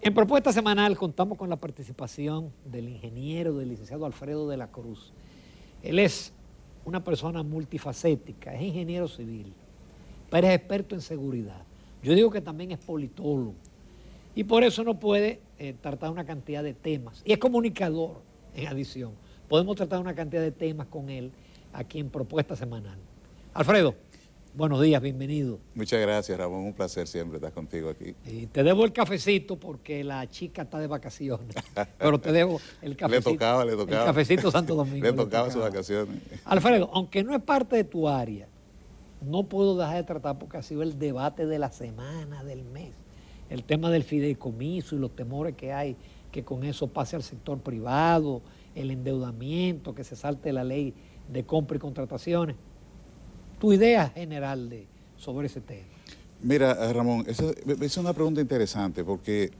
En Propuesta Semanal contamos con la participación del ingeniero, del licenciado Alfredo de la Cruz. Él es una persona multifacética, es ingeniero civil, pero es experto en seguridad. Yo digo que también es politólogo y por eso no puede tratar una cantidad de temas. Y es comunicador en adición. Podemos tratar una cantidad de temas con él aquí en Propuesta Semanal. Alfredo, buenos días, bienvenido. Muchas gracias, Ramón. Un placer siempre estar contigo aquí. Y te debo el cafecito porque la chica está de vacaciones, pero te debo el cafecito. Le tocaba. El cafecito Santo Domingo. Le tocaba sus vacaciones. Alfredo, aunque no es parte de tu área, no puedo dejar de tratar porque ha sido el debate de la semana, del mes. El tema del fideicomiso y los temores que hay que con eso pase al sector privado, el endeudamiento, que se salte la ley de compra y contrataciones. Tu idea general sobre ese tema. Mira, Ramón, esa es una pregunta interesante porque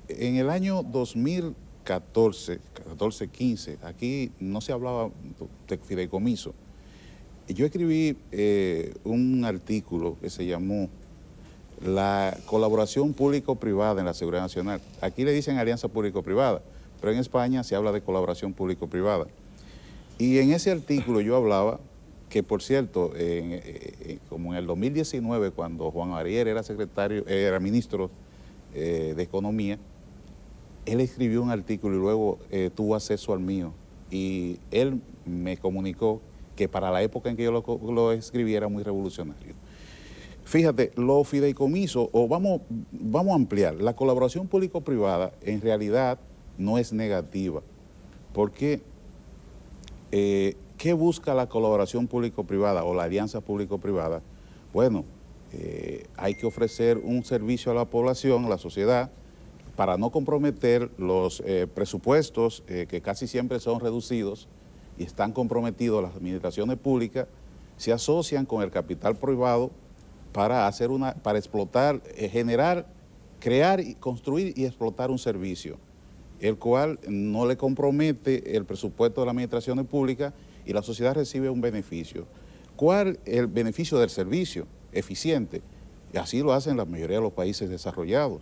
en el año 2014-15, aquí no se hablaba de fideicomiso. Yo escribí un artículo que se llamó La colaboración público-privada en la seguridad nacional. Aquí le dicen alianza público-privada, pero en España se habla de colaboración público-privada. Y en ese artículo yo hablaba que, por cierto, como en el 2019, cuando Juan Ariel era ministro de Economía, él escribió un artículo y luego tuvo acceso al mío. Y él me comunicó que para la época en que yo lo escribí era muy revolucionario. Fíjate, los fideicomisos, o vamos a ampliar, la colaboración público-privada en realidad no es negativa, porque ¿qué busca la colaboración público-privada o la alianza público-privada? Bueno, hay que ofrecer un servicio a la población, a la sociedad, para no comprometer los presupuestos que casi siempre son reducidos y están comprometidos. Las administraciones públicas se asocian con el capital privado para explotar, generar, crear, construir y explotar un servicio, el cual no le compromete el presupuesto de las administraciones públicas y la sociedad recibe un beneficio. ¿Cuál es el beneficio del servicio? Eficiente. Y así lo hacen la mayoría de los países desarrollados.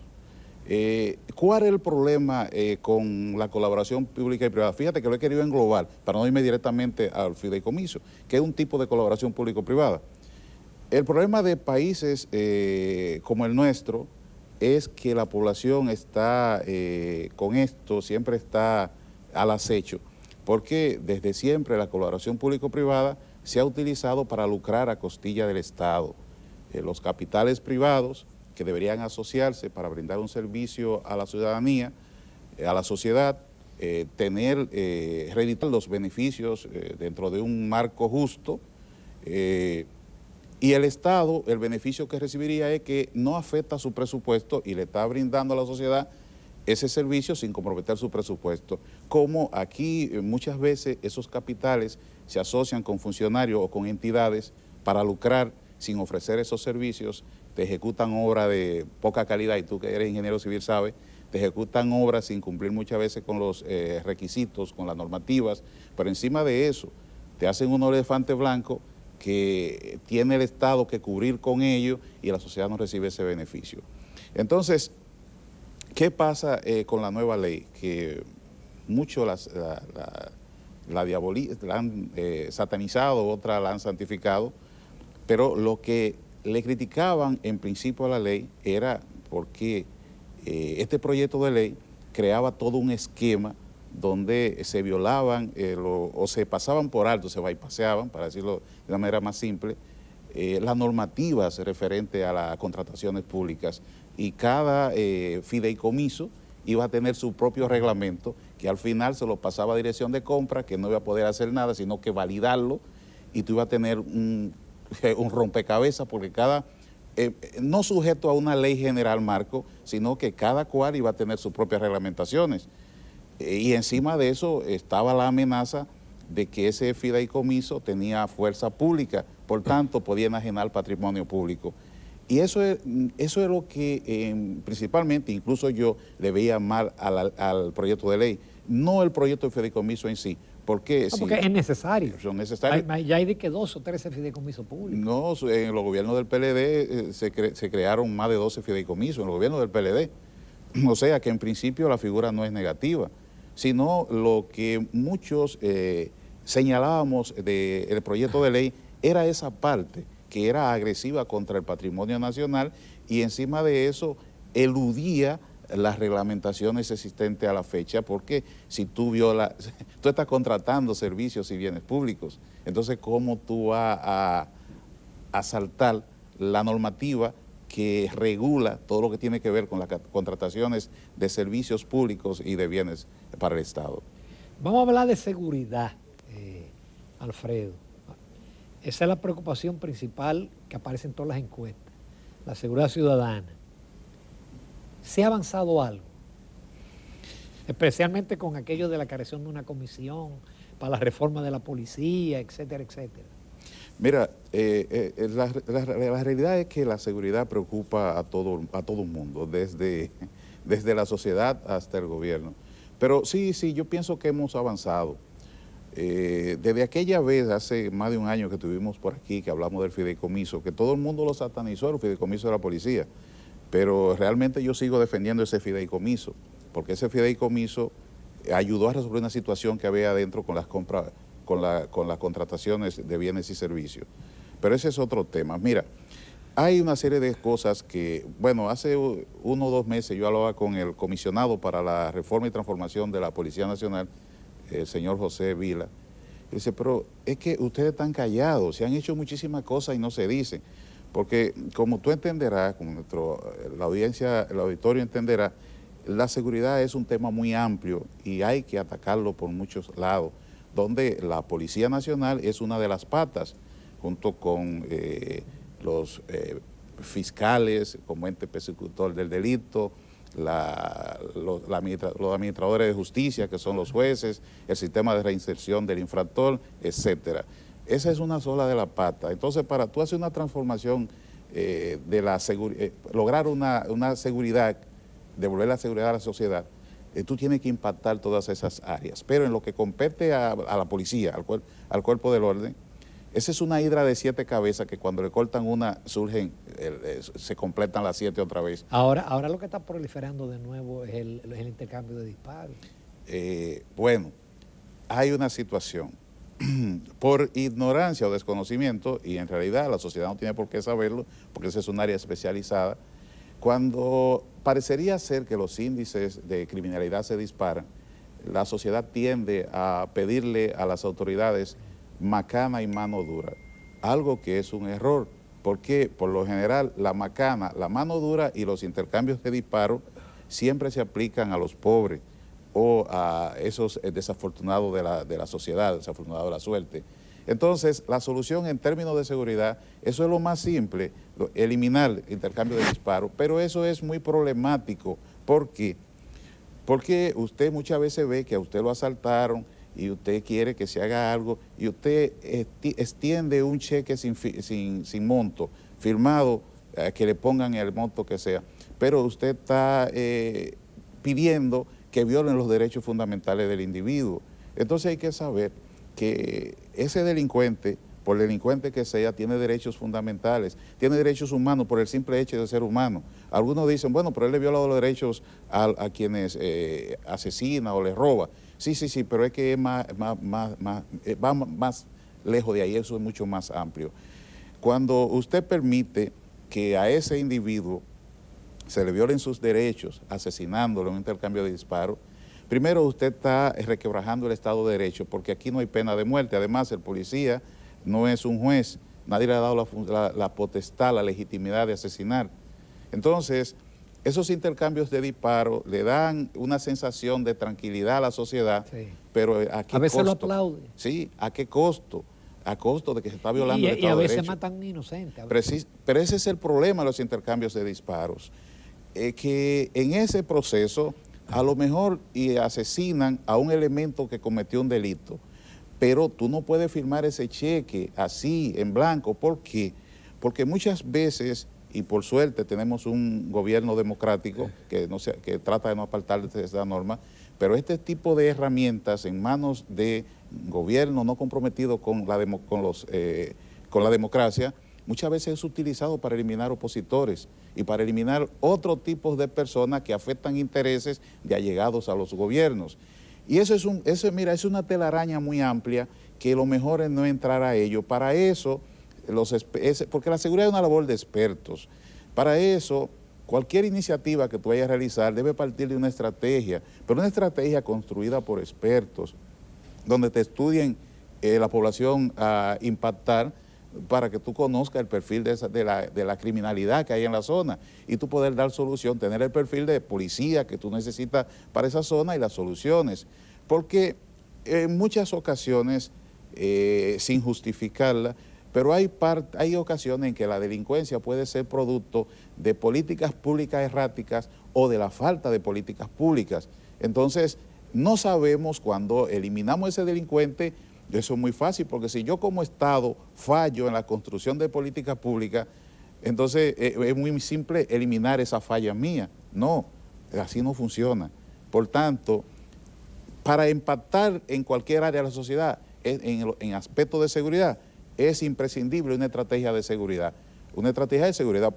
¿Cuál es el problema con la colaboración pública y privada? Fíjate que lo he querido englobar para no irme directamente al fideicomiso, que es un tipo de colaboración público-privada. El problema de países como el nuestro es que la población está con esto, siempre está al acecho, porque desde siempre la colaboración público-privada se ha utilizado para lucrar a costilla del Estado. Los capitales privados que deberían asociarse para brindar un servicio a la ciudadanía, a la sociedad, reeditar los beneficios dentro de un marco justo, y el Estado, el beneficio que recibiría es que no afecta su presupuesto y le está brindando a la sociedad ese servicio sin comprometer su presupuesto. Como aquí muchas veces esos capitales se asocian con funcionarios o con entidades para lucrar sin ofrecer esos servicios, te ejecutan obras de poca calidad, y tú que eres ingeniero civil sabes, te ejecutan obras sin cumplir muchas veces con los requisitos, con las normativas, pero encima de eso te hacen un elefante blanco que tiene el Estado que cubrir con ello y la sociedad no recibe ese beneficio. Entonces, ¿qué pasa con la nueva ley? Que muchos la han satanizado, otras la han santificado, pero lo que le criticaban en principio a la ley era porque este proyecto de ley creaba todo un esquema donde se violaban o se pasaban por alto, se bypaseaban, para decirlo de una manera más simple, las normativas referentes a las contrataciones públicas, y cada fideicomiso iba a tener su propio reglamento que al final se lo pasaba a dirección de compra, que no iba a poder hacer nada, sino que validarlo, y tú ibas a tener un rompecabezas porque no sujeto a una ley general marco, sino que cada cual iba a tener sus propias reglamentaciones. Y encima de eso estaba la amenaza de que ese fideicomiso tenía fuerza pública, por tanto podía enajenar patrimonio público. Y eso es lo que principalmente, incluso yo, le veía mal al proyecto de ley, no el proyecto de fideicomiso en sí. Porque es necesario. Son necesarios. Ya hay de que 12 o 13 fideicomisos públicos. No, en los gobiernos del PLD se crearon más de 12 fideicomisos, en los gobiernos del PLD. O sea que en principio la figura no es negativa, sino lo que muchos señalábamos del proyecto de ley era esa parte que era agresiva contra el patrimonio nacional y encima de eso eludía las reglamentaciones existentes a la fecha, porque si tú violas, tú estás contratando servicios y bienes públicos, entonces ¿cómo tú vas a saltar la normativa que regula todo lo que tiene que ver con las contrataciones de servicios públicos y de bienes para el Estado? Vamos a hablar de seguridad, Alfredo. Esa es la preocupación principal que aparece en todas las encuestas, la seguridad ciudadana. ¿Se ha avanzado algo? Especialmente con aquello de la creación de una comisión para la reforma de la policía, etcétera, etcétera. Mira, la realidad es que la seguridad preocupa a todo el mundo, desde la sociedad hasta el gobierno. Pero sí, yo pienso que hemos avanzado. Desde aquella vez, hace más de un año que estuvimos por aquí, que hablamos del fideicomiso, que todo el mundo lo satanizó, el fideicomiso de la policía, pero realmente yo sigo defendiendo ese fideicomiso, porque ese fideicomiso ayudó a resolver una situación que había adentro con las compras, con las contrataciones de bienes y servicios. Pero ese es otro tema. Mira, hay una serie de cosas que, bueno, hace 1 o 2 meses yo hablaba con el comisionado para la reforma y transformación de la Policía Nacional, el señor José Vila. Y dice, pero es que ustedes están callados, se han hecho muchísimas cosas y no se dicen. Porque como tú entenderás, como la audiencia, el auditorio entenderá, la seguridad es un tema muy amplio y hay que atacarlo por muchos lados, donde la Policía Nacional es una de las patas, junto con los fiscales como ente persecutor del delito, los administradores de justicia, que son los jueces, el sistema de reinserción del infractor, etcétera. Esa es una sola de las patas. Entonces, para tú hacer una transformación de la lograr una seguridad, devolver la seguridad a la sociedad, tú tienes que impactar todas esas áreas. Pero en lo que compete a la policía, al cuerpo del orden, esa es una hidra de 7 cabezas que cuando le cortan una surgen, se completan las 7 otra vez. Ahora lo que está proliferando de nuevo es el intercambio de disparos. Bueno, hay una situación. Por ignorancia o desconocimiento, y en realidad la sociedad no tiene por qué saberlo, porque esa es un área especializada, cuando parecería ser que los índices de criminalidad se disparan, la sociedad tiende a pedirle a las autoridades macana y mano dura, algo que es un error, porque por lo general la macana, la mano dura y los intercambios de disparos siempre se aplican a los pobres o a esos desafortunados de la sociedad, desafortunados de la suerte. Entonces, la solución en términos de seguridad, eso es lo más simple, eliminar el intercambio de disparos, pero eso es muy problemático. ¿Por qué? Porque usted muchas veces ve que a usted lo asaltaron y usted quiere que se haga algo y usted extiende un cheque sin monto, firmado, que le pongan el monto que sea, pero usted está pidiendo que violen los derechos fundamentales del individuo. Entonces hay que saber que ese delincuente, por delincuente que sea, tiene derechos fundamentales, tiene derechos humanos por el simple hecho de ser humano. Algunos dicen, bueno, pero él le viola los derechos a quienes asesina o les roba. Sí, pero es que es va más lejos de ahí, eso es mucho más amplio. Cuando usted permite que a ese individuo se le violen sus derechos, asesinándolo en un intercambio de disparos, primero usted está requebrajando el Estado de Derecho, porque aquí no hay pena de muerte. Además, el policía no es un juez, nadie le ha dado la potestad, la legitimidad de asesinar. Entonces, esos intercambios de disparos le dan una sensación de tranquilidad a la sociedad, sí, pero ¿a qué costo? A veces lo aplaude. Sí, ¿a qué costo? A costo de que se está violando el Estado de Derecho. Y a veces matan inocentes. Pero ese es el problema de los intercambios de disparos. Que en ese proceso a lo mejor asesinan a un elemento que cometió un delito, pero tú no puedes firmar ese cheque así, en blanco. ¿Por qué? Porque muchas veces, y por suerte tenemos un gobierno democrático que trata de no apartar de esa norma, pero este tipo de herramientas en manos de gobierno no comprometido con la democracia muchas veces es utilizado para eliminar opositores y para eliminar otro tipo de personas que afectan intereses de allegados a los gobiernos. Y mira, es una telaraña muy amplia que lo mejor es no entrar a ello. Para eso, porque la seguridad es una labor de expertos. Para eso, cualquier iniciativa que tú vayas a realizar debe partir de una estrategia, pero una estrategia construida por expertos, donde te estudien la población a impactar para que tú conozcas el perfil de la criminalidad que hay en la zona y tú poder dar solución, tener el perfil de policía que tú necesitas para esa zona y las soluciones. Porque en muchas ocasiones, sin justificarla, pero hay ocasiones en que la delincuencia puede ser producto de políticas públicas erráticas o de la falta de políticas públicas. Entonces, no sabemos cuando eliminamos ese delincuente. Eso es muy fácil, porque si yo como Estado fallo en la construcción de políticas públicas, entonces es muy simple eliminar esa falla mía. No, así no funciona. Por tanto, para impactar en cualquier área de la sociedad, en aspectos de seguridad, es imprescindible una estrategia de seguridad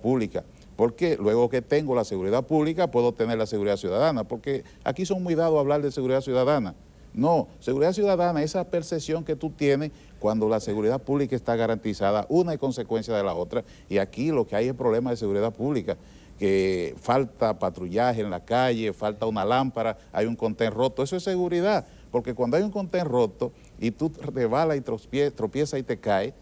pública, porque luego que tengo la seguridad pública puedo tener la seguridad ciudadana, porque aquí son muy dados a hablar de seguridad ciudadana. No, seguridad ciudadana, esa percepción que tú tienes cuando la seguridad pública está garantizada, una es consecuencia de la otra, y aquí lo que hay es problema de seguridad pública, que falta patrullaje en la calle, falta una lámpara, hay un contén roto, eso es seguridad, porque cuando hay un contén roto y tú te balas y tropiezas y te caes,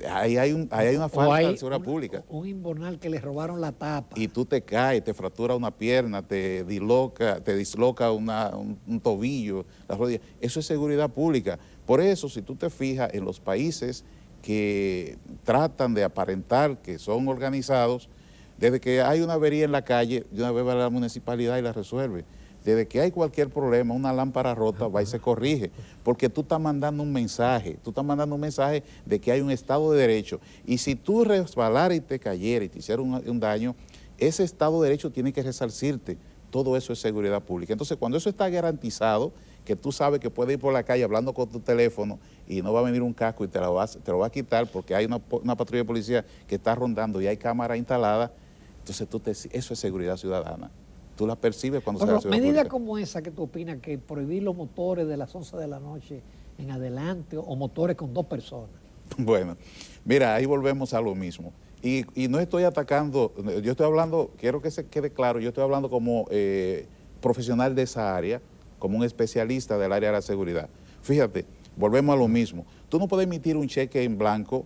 ahí hay una falta de seguridad pública. Un invernal que le robaron la tapa. Y tú te caes, te fractura una pierna, te disloca un tobillo, las rodillas. Eso es seguridad pública. Por eso, si tú te fijas en los países que tratan de aparentar que son organizados, desde que hay una avería en la calle, de una vez va a la municipalidad y la resuelve. Desde que hay cualquier problema, una lámpara rota, va y se corrige, porque tú estás mandando un mensaje, de que hay un Estado de Derecho, y si tú resbalaras y te cayeras y te hicieron un daño, ese Estado de Derecho tiene que resarcirte. Todo eso es seguridad pública. Entonces, cuando eso está garantizado, que tú sabes que puedes ir por la calle hablando con tu teléfono y no va a venir un casco y te lo va a quitar porque hay una patrulla de policía que está rondando y hay cámara instalada, entonces eso es seguridad ciudadana. Tú la percibes cuando se hace. Medidas como esa que tú opinas, que prohibir los motores de las 11 de la noche en adelante o motores con 2 personas. Bueno, mira, ahí volvemos a lo mismo. Y no estoy atacando, yo estoy hablando, quiero que se quede claro, yo estoy hablando como profesional de esa área, como un especialista del área de la seguridad. Fíjate, volvemos a lo mismo. Tú no puedes emitir un cheque en blanco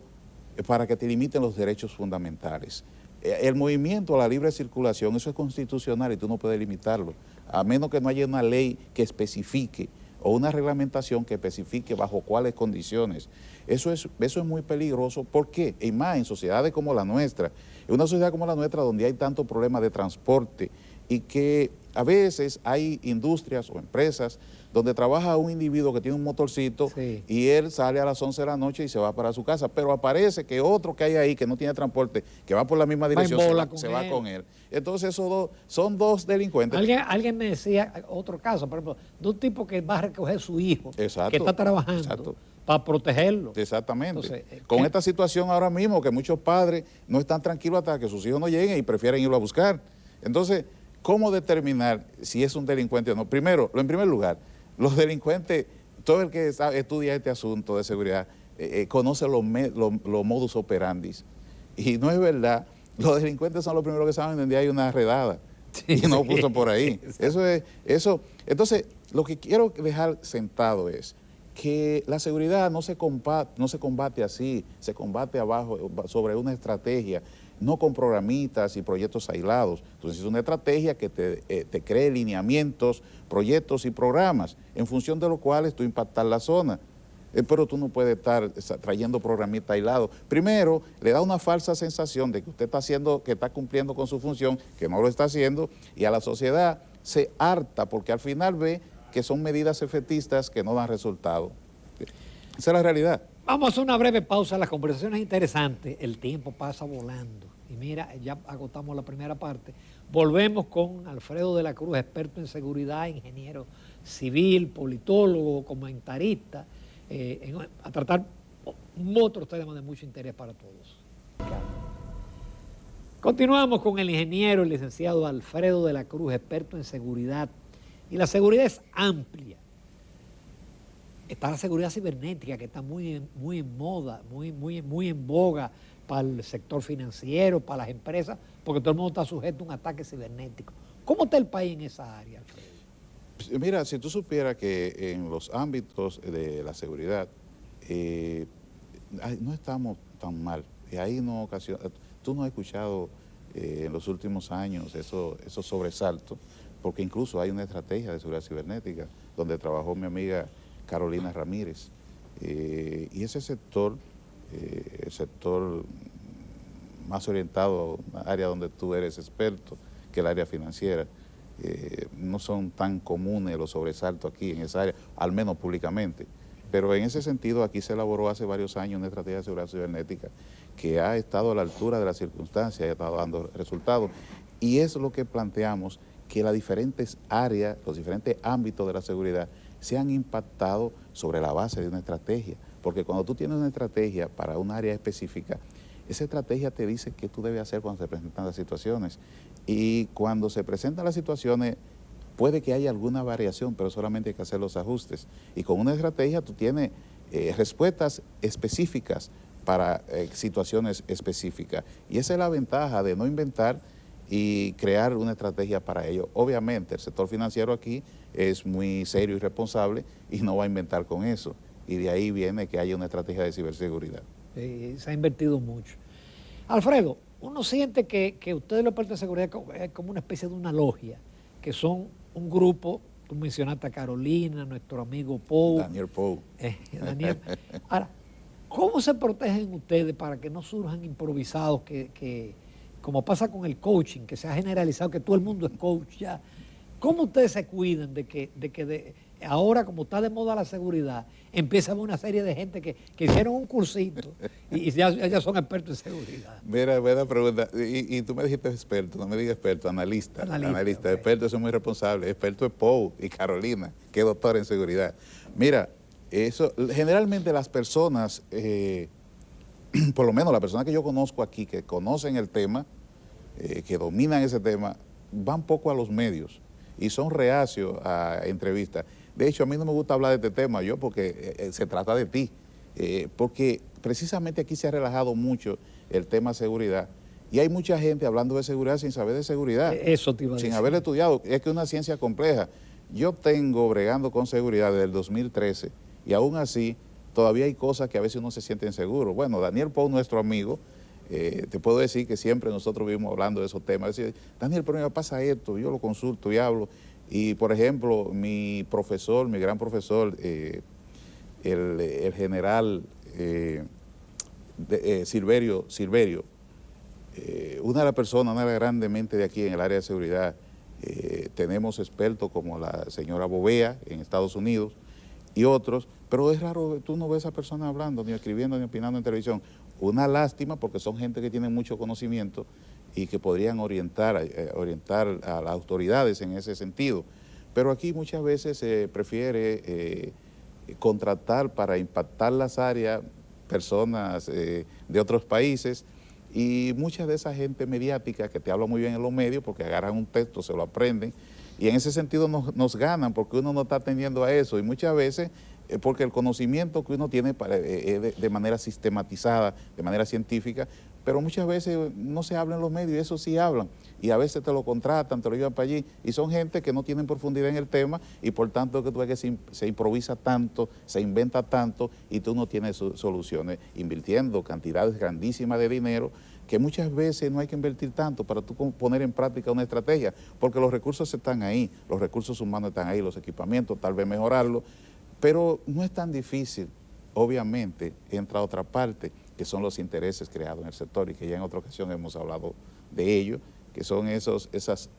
para que te limiten los derechos fundamentales. El movimiento a la libre circulación, eso es constitucional y tú no puedes limitarlo, a menos que no haya una ley que especifique o una reglamentación que especifique bajo cuáles condiciones. Eso es muy peligroso. ¿Por qué? Y más en sociedades como la nuestra, en una sociedad como la nuestra donde hay tantos problemas de transporte y que a veces hay industrias o empresas donde trabaja un individuo que tiene un motorcito, sí, y él sale a las 11 de la noche y se va para su casa, pero aparece que otro que hay ahí que no tiene transporte, que va por la misma dirección, se va con él. Entonces esos son dos delincuentes. Alguien me decía, otro caso, por ejemplo, de un tipo que va a recoger a su hijo, exacto, que está trabajando, exacto, para protegerlo. Exactamente. Entonces, con esta situación ahora mismo que muchos padres no están tranquilos hasta que sus hijos no lleguen y prefieren irlo a buscar. Entonces, ¿cómo determinar si es un delincuente o no? Primero, en primer lugar, los delincuentes, todo el que estudia este asunto de seguridad, conoce los modus operandi. Y no es verdad, los delincuentes son los primeros que saben donde hay una redada. Sí, y no puso por ahí. Eso. Entonces, lo que quiero dejar sentado es que la seguridad no se combate así, se combate abajo sobre una estrategia, no con programitas y proyectos aislados. Entonces es una estrategia que te cree lineamientos, proyectos y programas, en función de los cuales tú impactas la zona. Pero tú no puedes estar trayendo programitas aislados. Primero, le da una falsa sensación de que usted está cumpliendo con su función, que no lo está haciendo, y a la sociedad se harta porque al final ve que son medidas efectistas que no dan resultado. Esa es la realidad. Vamos a hacer una breve pausa. La conversación es interesante, el tiempo pasa volando. Y mira, ya agotamos la primera parte. Volvemos con Alfredo de la Cruz, experto en seguridad, ingeniero civil, politólogo, comentarista, a tratar otros temas de mucho interés para todos. Continuamos con el ingeniero, el licenciado Alfredo de la Cruz, experto en seguridad. Y la seguridad es amplia. Está la seguridad cibernética, que está muy en moda, muy en boga para el sector financiero, para las empresas, porque todo el mundo está sujeto a un ataque cibernético. ¿Cómo está el país en esa área, Alfredo? Mira, si tú supieras que en los ámbitos de la seguridad no estamos tan mal. Y ahí no ocasiona, tú no has escuchado en los últimos años esos sobresaltos, porque incluso hay una estrategia de seguridad cibernética donde trabajó mi amiga Carolina Ramírez. Y ese sector, el sector más orientado a un área donde tú eres experto, que el área financiera, no son tan comunes los sobresaltos aquí en esa área, al menos públicamente. Pero en ese sentido, aquí se elaboró hace varios años una estrategia de seguridad cibernética que ha estado a la altura de las circunstancias y ha estado dando resultados. Y es lo que planteamos, que las diferentes áreas, los diferentes ámbitos de la seguridad se han impactado sobre la base de una estrategia. Porque cuando tú tienes una estrategia para un área específica, esa estrategia te dice qué tú debes hacer cuando se presentan las situaciones. Y cuando se presentan las situaciones, puede que haya alguna variación, pero solamente hay que hacer los ajustes. Y con una estrategia tú tienes respuestas específicas para situaciones específicas. Y esa es la ventaja de no inventar y crear una estrategia para ello. Obviamente, el sector financiero aquí es muy serio y responsable y no va a inventar con eso. Y de ahí viene que haya una estrategia de ciberseguridad. Se ha invertido mucho. Alfredo, uno siente que ustedes los expertos de seguridad es como una especie de una logia, que son un grupo, tú mencionaste a Carolina, nuestro amigo Pou. Daniel Pou. Daniel. Ahora, ¿cómo se protegen ustedes para que no surjan improvisados que como pasa con el coaching, que se ha generalizado, que todo el mundo es coach ya? ¿Cómo ustedes se cuidan de que ahora, como está de moda la seguridad, empieza a haber una serie de gente que hicieron un cursito y ya son expertos en seguridad? Mira, buena pregunta. Y tú me dijiste experto, no me digas experto, analista. Okay. Expertos son muy responsables. Experto es Pou y Carolina, que es doctora en seguridad. Mira, eso generalmente las personas, por lo menos las personas que yo conozco aquí, que conocen el tema, que dominan ese tema, van poco a los medios y son reacios a entrevistas. De hecho, a mí no me gusta hablar de este tema, porque se trata de ti, porque precisamente aquí se ha relajado mucho el tema seguridad y hay mucha gente hablando de seguridad sin saber de seguridad. Eso te iba a decir. Sin haber estudiado. Es que es una ciencia compleja. Yo tengo bregando con seguridad desde el 2013 y aún así todavía hay cosas que a veces uno se siente inseguro. Bueno, Daniel Pou, nuestro amigo, te puedo decir que siempre nosotros vivimos hablando de esos temas. Decir, Daniel, pero me pasa esto, yo lo consulto y hablo. Y, por ejemplo, mi profesor, mi gran profesor, el general Silverio, una de las personas, una de las grandes mentes de aquí en el área de seguridad, tenemos expertos como la señora Bovea en Estados Unidos y otros, pero es raro, tú no ves a esa persona hablando, ni escribiendo, ni opinando en televisión. Una lástima porque son gente que tiene mucho conocimiento y que podrían orientar a las autoridades en ese sentido. Pero aquí muchas veces se prefiere contratar para impactar las áreas personas de otros países y mucha de esa gente mediática que te habla muy bien en los medios porque agarran un texto, se lo aprenden y en ese sentido nos ganan porque uno no está atendiendo a eso y muchas veces porque el conocimiento que uno tiene de manera sistematizada, de manera científica, pero muchas veces no se habla en los medios y eso sí hablan y a veces te lo contratan, te lo llevan para allí y son gente que no tienen profundidad en el tema y por tanto que tú ves que se improvisa tanto, se inventa tanto y tú no tienes soluciones invirtiendo cantidades grandísimas de dinero que muchas veces no hay que invertir tanto para tú poner en práctica una estrategia porque los recursos están ahí, los recursos humanos están ahí, los equipamientos, tal vez mejorarlos, pero no es tan difícil. Obviamente entra otra parte que son los intereses creados en el sector y que ya en otra ocasión hemos hablado de ello, que son esas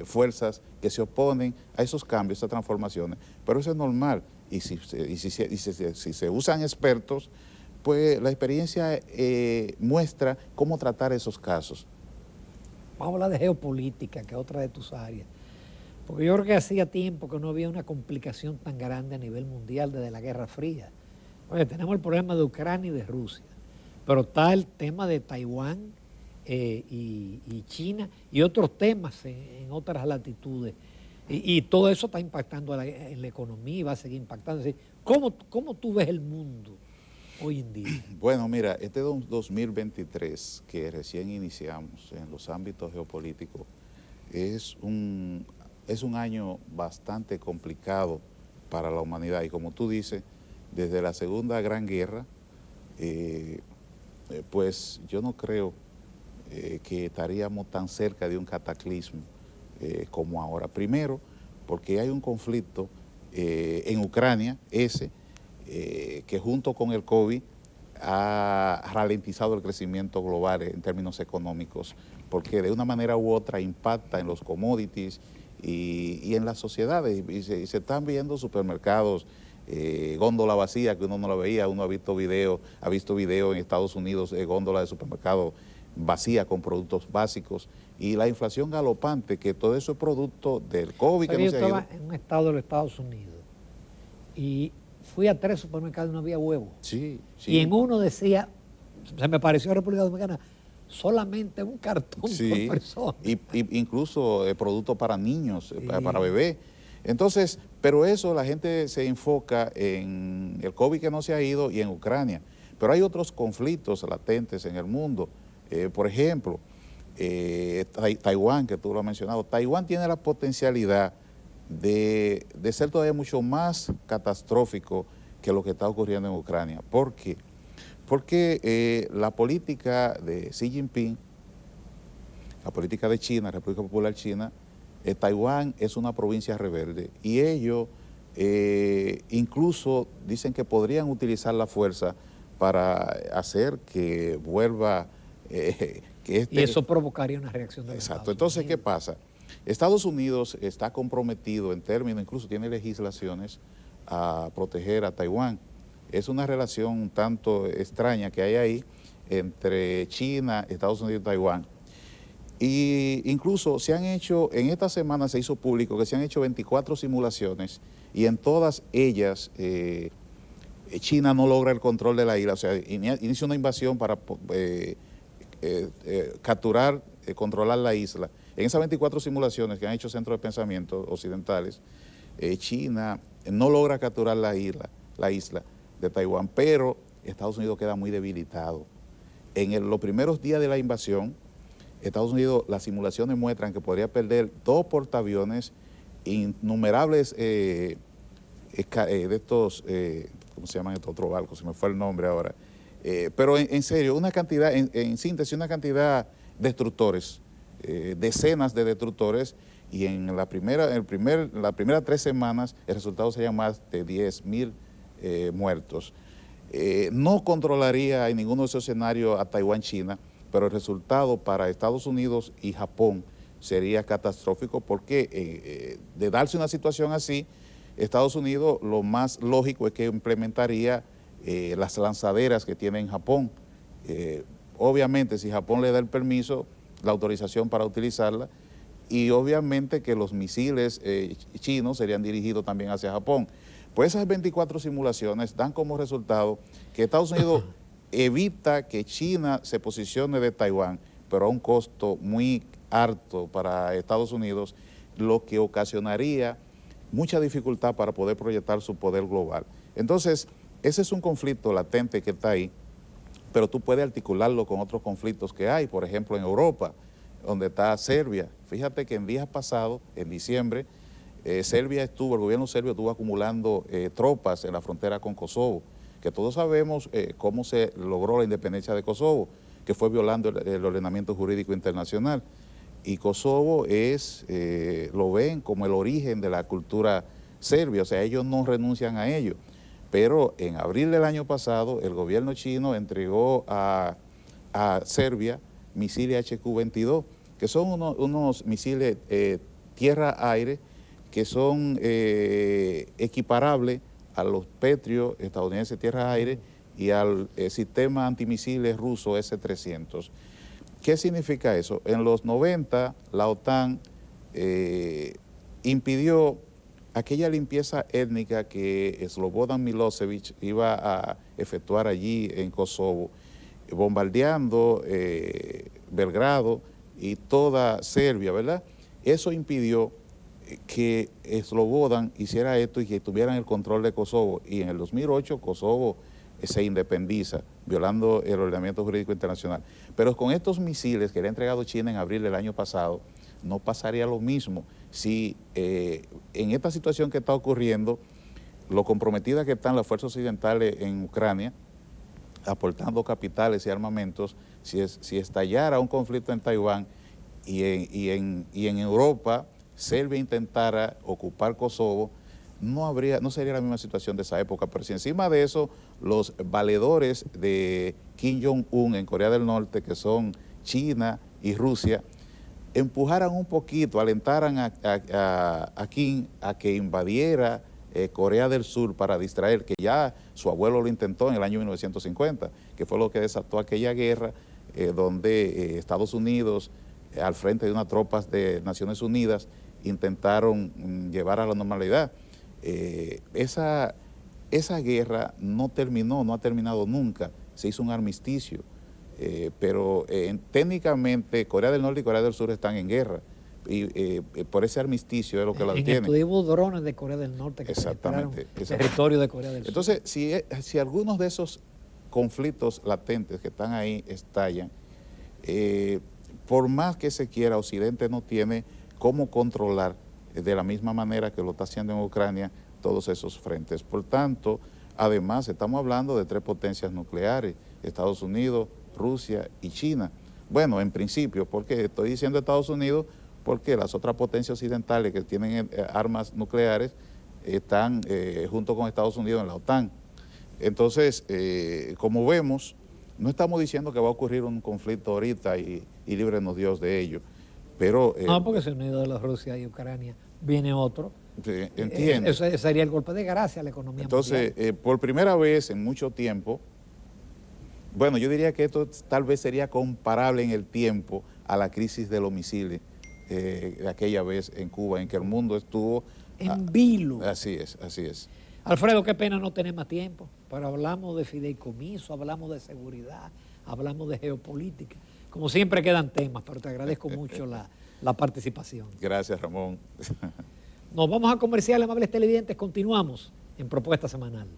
fuerzas que se oponen a esos cambios, a esas transformaciones. Pero eso es normal y si se usan expertos, pues la experiencia muestra cómo tratar esos casos. Vamos a hablar de geopolítica, que es otra de tus áreas. Porque yo creo que hacía tiempo que no había una complicación tan grande a nivel mundial desde la Guerra Fría. Oye, tenemos el problema de Ucrania y de Rusia. Pero está el tema de Taiwán y China y otros temas en otras latitudes. Y todo eso está impactando en la economía y va a seguir impactando. Es decir, ¿cómo tú ves el mundo hoy en día? Bueno, mira, este 2023 que recién iniciamos en los ámbitos geopolíticos es un año bastante complicado para la humanidad. Y como tú dices, desde la Segunda Gran Guerra, pues yo no creo que estaríamos tan cerca de un cataclismo como ahora. Primero, porque hay un conflicto en Ucrania, que junto con el COVID ha ralentizado el crecimiento global en términos económicos, porque de una manera u otra impacta en los commodities y en las sociedades. Y se están viendo supermercados, góndola vacía, que uno no la veía. Uno ha visto video en Estados Unidos, góndola de supermercado vacía con productos básicos, y la inflación galopante, que todo eso es producto del COVID. Que no se ha ido. Yo estaba en un estado de los Estados Unidos y fui a 3 supermercados y no había huevo. Sí. Y en uno decía, se me pareció a República Dominicana, solamente un cartón por persona. Y incluso productos para niños, para bebés. Entonces, pero eso la gente se enfoca en el COVID que no se ha ido y en Ucrania. Pero hay otros conflictos latentes en el mundo. Por ejemplo, Taiwán, que tú lo has mencionado. Taiwán tiene la potencialidad de ser todavía mucho más catastrófico que lo que está ocurriendo en Ucrania. ¿Por qué? Porque la política de Xi Jinping, la política de China, República Popular China, Taiwán es una provincia rebelde y ellos incluso dicen que podrían utilizar la fuerza para hacer que vuelva... y eso provocaría una reacción de los Estados Unidos. Entonces, ¿qué pasa? Estados Unidos está comprometido en términos, incluso tiene legislaciones a proteger a Taiwán. Es una relación un tanto extraña que hay ahí entre China, Estados Unidos y Taiwán. Y incluso en esta semana se hizo público que se han hecho 24 simulaciones y en todas ellas China no logra el control de la isla, o sea, inicia una invasión para capturar, controlar la isla. En esas 24 simulaciones que han hecho centros de pensamiento occidentales, China no logra capturar la isla de Taiwán, pero Estados Unidos queda muy debilitado. En los primeros días de la invasión, Estados Unidos, las simulaciones muestran que podría perder 2 portaaviones, innumerables de estos, ¿cómo se llaman estos otros barcos? Se me fue el nombre ahora. Pero en serio, una cantidad, en síntesis, una cantidad de destructores, decenas de destructores, y en las primeras 3 semanas el resultado sería más de 10,000 muertos. No controlaría en ninguno de esos escenarios a Taiwán, China, pero el resultado para Estados Unidos y Japón sería catastrófico porque de darse una situación así, Estados Unidos lo más lógico es que implementaría las lanzaderas que tiene en Japón. Obviamente, si Japón le da el permiso, la autorización para utilizarla, y obviamente que los misiles chinos serían dirigidos también hacia Japón. Pues esas 24 simulaciones dan como resultado que Estados Unidos evita que China se posicione de Taiwán, pero a un costo muy alto para Estados Unidos, lo que ocasionaría mucha dificultad para poder proyectar su poder global. Entonces, ese es un conflicto latente que está ahí, pero tú puedes articularlo con otros conflictos que hay, por ejemplo, en Europa, donde está Serbia. Fíjate que en días pasados, en diciembre, el gobierno serbio estuvo acumulando tropas en la frontera con Kosovo, que todos sabemos cómo se logró la independencia de Kosovo, que fue violando el ordenamiento jurídico internacional. Y Kosovo lo ven como el origen de la cultura serbia, o sea, ellos no renuncian a ello. Pero en abril del año pasado, el gobierno chino entregó a Serbia misiles HQ-22, que son unos misiles tierra-aire, que son equiparables a los Patriot estadounidenses tierra-aire y al sistema antimisiles ruso S-300. ¿Qué significa eso? En los 90, la OTAN impidió aquella limpieza étnica que Slobodan Milosevic iba a efectuar allí en Kosovo. bombardeando Belgrado y toda Serbia, ¿verdad? Eso impidió que Slobodan hiciera esto y que tuvieran el control de Kosovo. Y en el 2008 Kosovo se independiza, violando el ordenamiento jurídico internacional. Pero con estos misiles que le ha entregado China en abril del año pasado, no pasaría lo mismo. Si en esta situación que está ocurriendo, lo comprometidas que están las fuerzas occidentales en Ucrania, aportando capitales y armamentos, si estallara un conflicto en Taiwán y en Europa Serbia intentara ocupar Kosovo, no sería la misma situación de esa época. Pero si encima de eso los valedores de Kim Jong-un en Corea del Norte, que son China y Rusia, empujaran un poquito, alentaran a Kim a que invadiera Corea del Sur para distraer, que ya su abuelo lo intentó en el año 1950, que fue lo que desató aquella guerra donde Estados Unidos, al frente de unas tropas de Naciones Unidas, intentaron llevar a la normalidad. Esa guerra no ha terminado nunca, se hizo un armisticio, pero técnicamente Corea del Norte y Corea del Sur están en guerra, y por ese armisticio es lo que la detiene. Hubo drones de Corea del Norte que penetraron el territorio de Corea del Sur. Entonces, si algunos de esos conflictos latentes que están ahí estallan, por más que se quiera, Occidente no tiene cómo controlar de la misma manera que lo está haciendo en Ucrania todos esos frentes. Por tanto, además estamos hablando de 3 potencias nucleares, Estados Unidos, Rusia y China. Bueno, en principio, porque estoy diciendo Estados Unidos, porque las otras potencias occidentales que tienen armas nucleares están junto con Estados Unidos en la OTAN. Entonces, como vemos, no estamos diciendo que va a ocurrir un conflicto ahorita y líbrenos Dios de ello. Pero, no, porque se unido de la Rusia y Ucrania, viene otro. Entiendo. Ese sería el golpe de gracia a la economía mundial. Entonces, por primera vez en mucho tiempo, bueno, yo diría que esto tal vez sería comparable en el tiempo a la crisis de los misiles de aquella vez en Cuba, en que el mundo estuvo en vilo. Así es, así es. Alfredo, qué pena no tener más tiempo, pero hablamos de fideicomiso, hablamos de seguridad, hablamos de geopolítica. Como siempre quedan temas, pero te agradezco mucho la participación. Gracias, Ramón. Nos vamos a comercial, amables televidentes, continuamos en Propuesta Semanal.